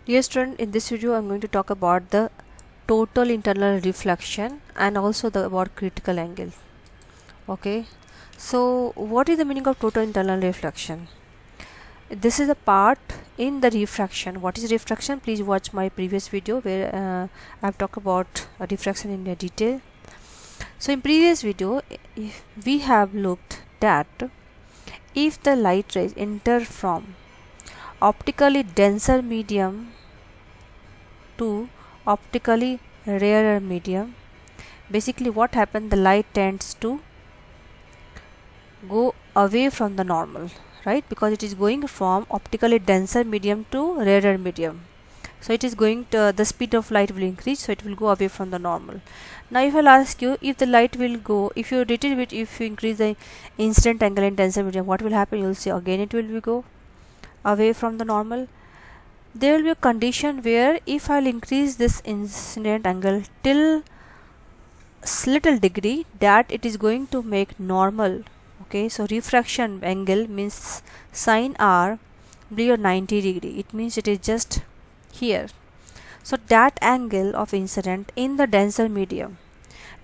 Dear student, in this video I'm going to talk about the total internal reflection and also about critical angle. Okay, so what is the meaning of total internal reflection? This is a part in the refraction. What is refraction? Please watch my previous video where I've talked about refraction in detail. So in previous video we have looked that if the light rays enter from optically denser medium to optically rarer medium, basically what happened, the light tends to go away from the normal, right? Because it is going from optically denser medium to rarer medium, so it is going to the speed of light will increase, so it will go away from the normal. Now if I'll ask you, if the light will go, if you increase the incident angle in denser medium, what will happen? You'll see again it will go away from the normal. There will be a condition where if I'll increase this incident angle till little degree, that it is going to make normal. Okay, so refraction angle means sin r be a 90 degree. It means it is just here. So that angle of incident in the denser medium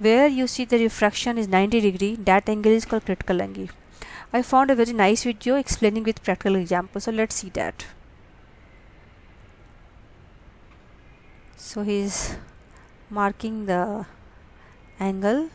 where you see the refraction is 90 degree, that angle is called critical angle. I found a very nice video explaining with practical example, so let's see that. So he is marking the angle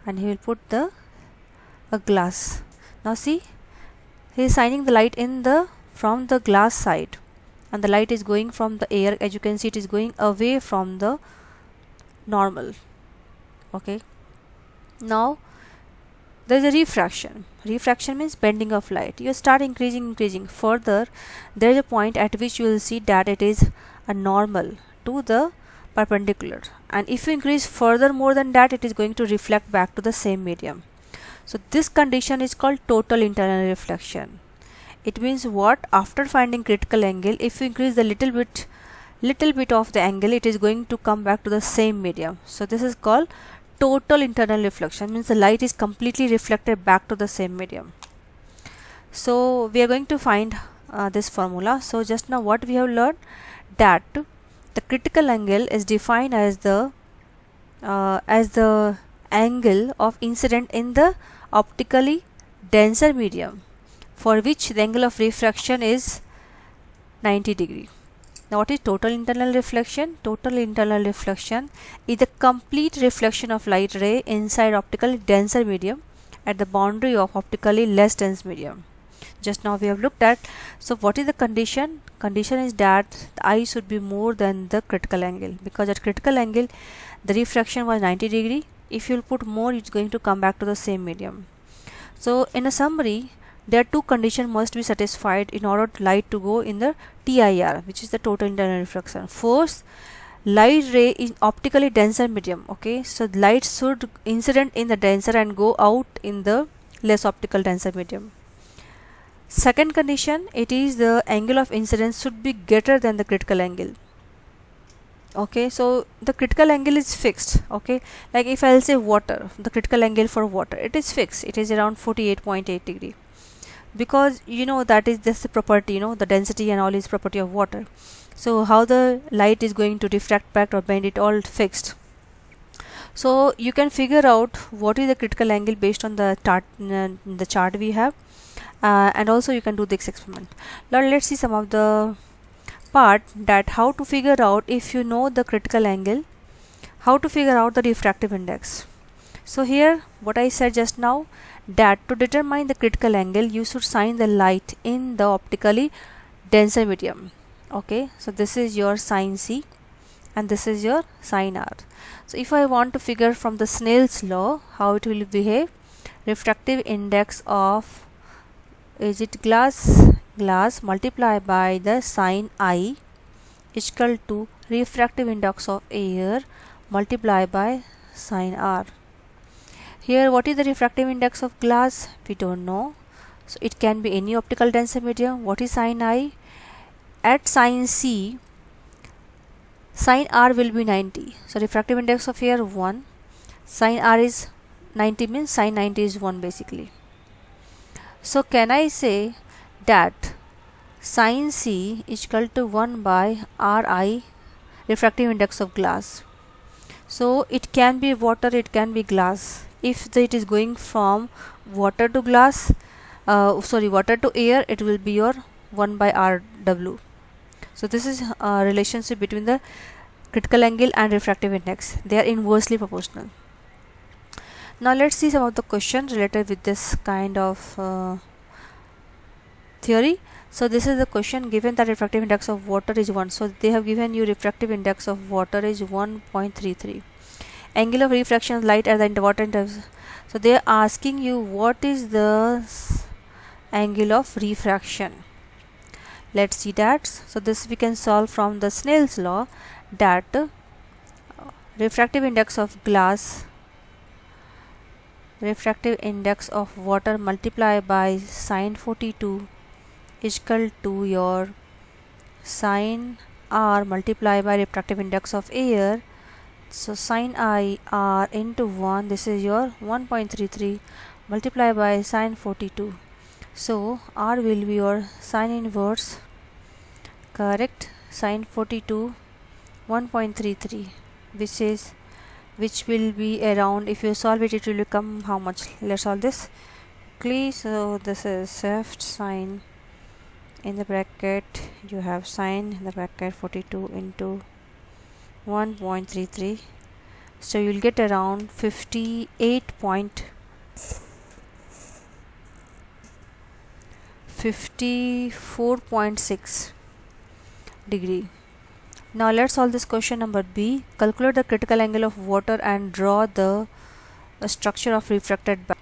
and he will put a glass. Now see, he is shining the light from the glass side, and the light is going from the air. As you can see, it is going away from the normal. Okay, now there is a refraction. Refraction means bending of light. You start increasing further. There is a point at which you will see that it is a normal to the perpendicular, and if you increase further more than that, it is going to reflect back to the same medium. So this condition is called total internal reflection. It means what? After finding critical angle, if you increase the little bit of the angle, it is going to come back to the same medium. So this is called total internal reflection, means the light is completely reflected back to the same medium. So we are going to find this formula. So just now what we have learned, that the critical angle is defined as the angle of incident in the optically denser medium for which the angle of refraction is 90 degree. Now what is total internal reflection? Total internal reflection is the complete reflection of light ray inside optically denser medium at the boundary of optically less dense medium. Just now we have looked at. So what is the condition? Condition is that the eye should be more than the critical angle, because at critical angle the refraction was 90 degree. If you will put more, it's going to come back to the same medium. So in a summary, there are two conditions must be satisfied in order to light to go in the TIR, which is the total internal reflection. First, light ray in optically denser medium. Okay, so light should incident in the denser and go out in the less optical denser medium. Second condition, it is the angle of incidence should be greater than the critical angle. Okay, so the critical angle is fixed. Okay, like if I'll say water, the critical angle for water, it is fixed. It is around 48.8 degree, because you know that is just the property, you know, the density and all is property of water. So how the light is going to refract back or bend, it all fixed. So you can figure out what is the critical angle based on the chart we have. And also you can do this experiment. Now let's see some of the part that how to figure out, if you know the critical angle, how to figure out the refractive index. So here what I said just now, that to determine the critical angle you should shine the light in the optically denser medium. Okay, so this is your sin C and this is your sin R. So if I want to figure from the Snell's law how it will behave, refractive index of, is it glass multiplied by the sin I is equal to refractive index of air multiplied by sin R. Here what is the refractive index of glass? We don't know, so it can be any optical denser medium. What is sin I? At sin C, sin R will be 90, so refractive index of air 1, sin R is 90, means sin 90 is 1 basically. So can I say that sin C is equal to 1 by Ri, refractive index of glass. So it can be water, it can be glass. If it is going from water to glass, water to air, it will be your 1 by Rw. So this is a relationship between the critical angle and refractive index. They are inversely proportional. Now let's see some of the questions related with this kind of theory. So this is the question, given that refractive index of water is 1. So they have given you refractive index of water is 1.33. Angle of refraction of light at the water interval. So they are asking you what is the angle of refraction. Let's see that. So this we can solve from the Snell's law, that refractive index of glass, refractive index of water multiplied by sine 42 is equal to your sine R multiplied by refractive index of air. So sine I R into 1, this is your 1.33 multiplied by sine 42. So R will be your sine inverse, correct, sine 42 1.33, which will be around, if you solve it, it will become how much? Let's solve this quickly. So this is left sine in the bracket, you have sine in the bracket 42 into 1.33, so you'll get around 54.6 degree. Now let's solve this question number B. Calculate the critical angle of water and draw the structure of refracted back.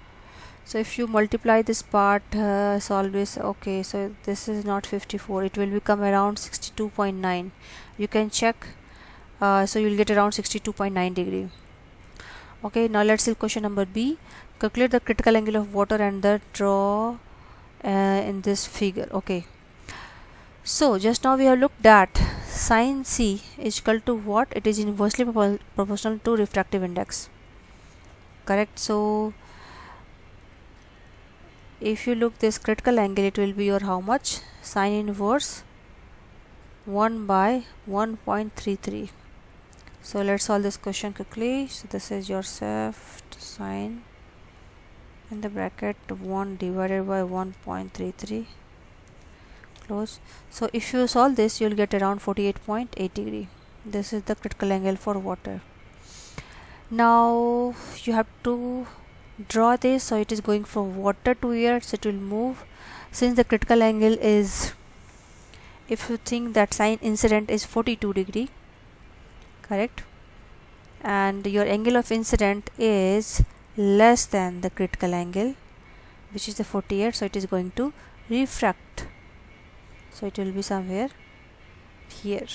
So if you multiply this part, solve this, okay, so this is not 54, it will become around 62.9. you can check, so you'll get around 62.9 degree. Okay, now let's see question number B. Calculate the critical angle of water and the draw in this figure. Okay, so just now we have looked at sin C is equal to what? It is inversely proportional to refractive index, correct? So if you look this critical angle, it will be your how much? Sine inverse 1 by 1.33. So let's solve this question quickly. So this is your left sine in the bracket 1 divided by 1.33, close. So if you solve this, you'll get around 48.8 degree. This is the critical angle for water. Now you have to draw this, so it is going from water to air, so it will move. Since the critical angle is, if you think that sine incident is 42 degree, correct, and your angle of incident is less than the critical angle, which is the 48, so it is going to refract, so it will be somewhere here,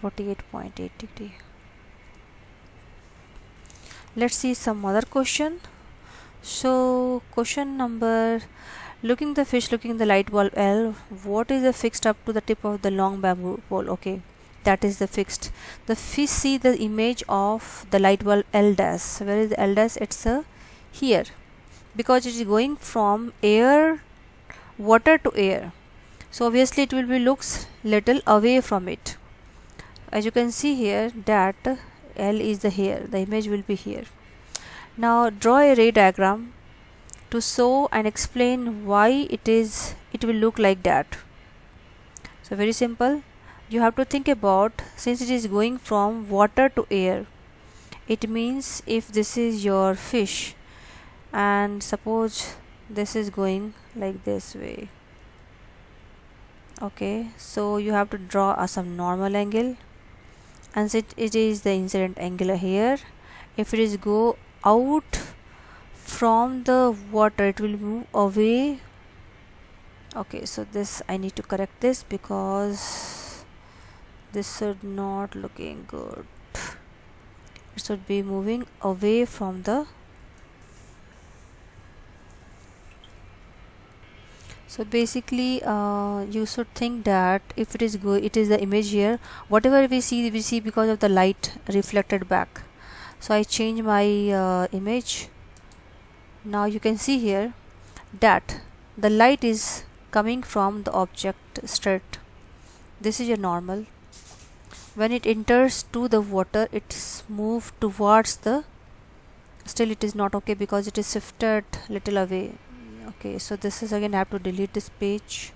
48.8 degree. Let's see some other question. So question number, looking the fish looking the light bulb L, what is the fixed up to the tip of the long bamboo pole? Okay, that is the fixed. The fish see the image of the light bulb L dash. Where is the L dash? It's here, because it is going from water to air, so obviously it will be looks little away from it. As you can see here that L is the here, the image will be here. Now draw a ray diagram to show and explain why it will look like that. So very simple, you have to think about, since it is going from water to air, it means if this is your fish and suppose this is going like this way, okay, so you have to draw some normal angle, and it is the incident angle here. If it is go out from the water, it will move away. Okay, so this I need to correct this because this should not looking good. It should be moving away from the, so basically you should think that if it is it is the image here, whatever we see because of the light reflected back. So I change my image. Now you can see here that the light is coming from the object straight. This is your normal. When it enters to the water, it's moved towards the, still it is not okay because it is shifted little away. Okay, so this is again, I have to delete this page.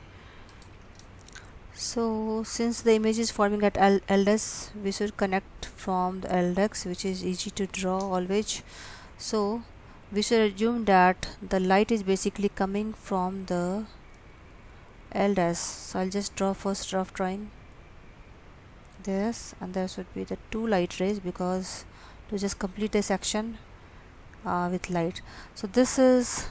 So since the image is forming at LS, we should connect from the LX, which is easy to draw always. So we should assume that the light is basically coming from the LS. So I'll just draw first rough drawing this, and there should be the two light rays because to just complete a section with light. So this is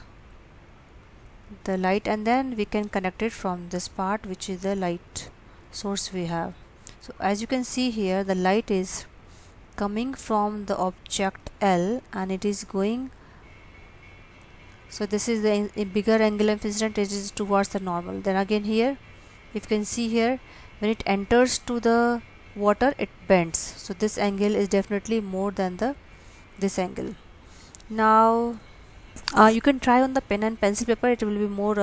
the light, and then we can connect it from this part, which is the light source we have. So as you can see here, the light is coming from the object L and it is going, so this is the bigger angle of incident, it is towards the normal. Then again here, if you can see here, when it enters to the water, it bends, so this angle is definitely more than this angle. Now you can try on the pen and pencil paper, it will be more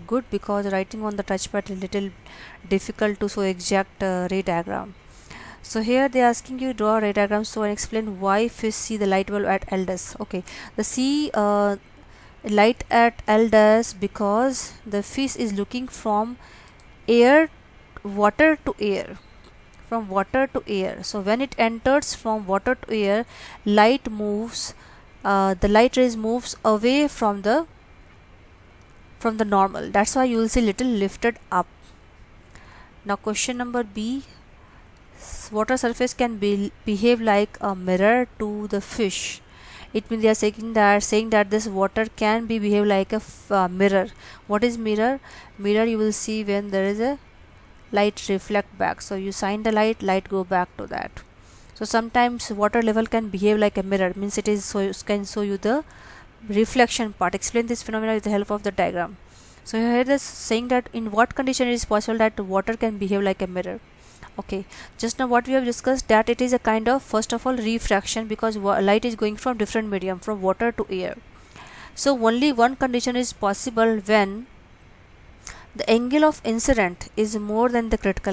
good, because writing on the touchpad is little difficult to show exact ray diagram. So here they are asking you draw a ray diagram, so and explain why fish see the light bulb at L dash. Okay, the see light at L dash because the fish is looking from water to air. So when it enters from water to air, light moves, the light rays moves away from the normal. That's why you will see little lifted up. Now question number B, water surface can behave like a mirror to the fish. It means they are saying that this water can behave like a mirror. What is mirror? Mirror you will see when there is a light reflect back. So you shine the light go back to that. So sometimes water level can behave like a mirror, means it is can show you the reflection part. Explain this phenomena with the help of the diagram. So here it is saying that in what condition it is possible that water can behave like a mirror. Okay, just now what we have discussed, that it is a kind of, first of all, refraction, because light is going from different medium, from water to air. So only one condition is possible when the angle of incident is more than the critical